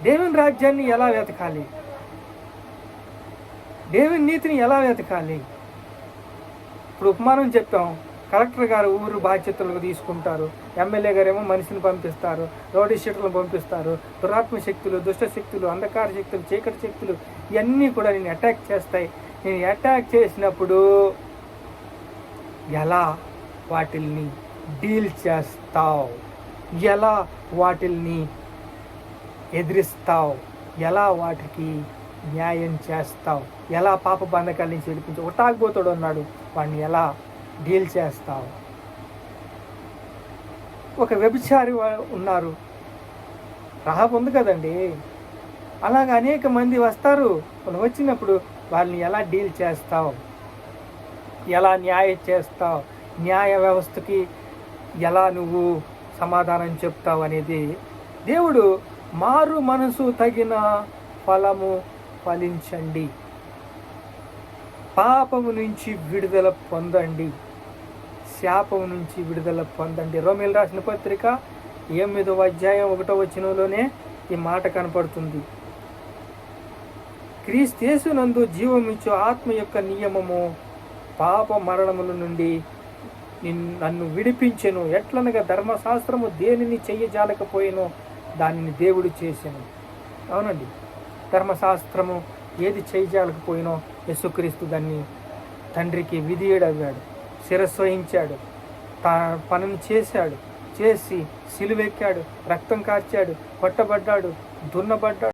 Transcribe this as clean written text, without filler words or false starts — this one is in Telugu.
దేవుని రాజ్యాన్ని ఎలా వెతకాలి, దేవుని నీతిని ఎలా వెతకాలి. ఇప్పుడు ఉపమానం చెప్పాం, కలెక్టర్ గారు ఊరు బాధ్యతలకు తీసుకుంటారు, ఎమ్మెల్యే గారు ఏమో మనిషిని పంపిస్తారు, రౌడీ షీటర్లను పంపిస్తారు, దురాత్మ శక్తులు, దుష్ట శక్తులు, అంధకార శక్తులు, చీకటి శక్తులు ఇవన్నీ కూడా నేను అటాక్ చేస్తాయి. నేను అటాక్ చేసినప్పుడు ఎలా వాటిల్ని డీల్ చేస్తావు, ఎలా వాటిల్ని ఎదిరిస్తావు, ఎలా వాటికి న్యాయం చేస్తావు, ఎలా పాప బంధకాల నుంచి విడిపించి తాగుబోతాడు అన్నాడు, వాడిని ఎలా డీల్ చేస్తావు. ఒక వ్యభిచారి ఉన్నారు, రహాబు ఉంది కదండి, అలాగ అనేక మంది వస్తారు. మనం వచ్చినప్పుడు వాళ్ళని ఎలా డీల్ చేస్తావు, ఎలా న్యాయం చేస్తావు, న్యాయ వ్యవస్థకి ఎలా నువ్వు సమాధానం చెప్తావు అనేది దేవుడు మారు మనసు తగిన ఫలము ఫలించండి, పాపము నుంచి విడుదల పొందండి, శాపము నుంచి విడుదల పొందండి. రోమీయులకు రాసిన పత్రిక 8వ అధ్యాయం 1వ వచనంలోనే ఈ మాట కనపడుతుంది. క్రీస్తు యేసునందు జీవమిచ్చు ఆత్మ యొక్క నియమము పాప మరణముల నుండి నన్ను విడిపించెను. ఎట్లనగా ధర్మశాస్త్రము దేనిని చెయ్యజాలకపోయినో దానిని దేవుడు చేశాను. అవునండి, ధర్మశాస్త్రము ఏది చేయజాలకపోయినో యేసుక్రీస్తు దాన్ని తండ్రికి విధియడగాడు, శిరస్సు వహించాడు, తన పనిని చేశాడు, చేసి సిలువెక్కాడు, రక్తం కార్చాడు, కొట్టబడ్డాడు, దున్నబడ్డాడు.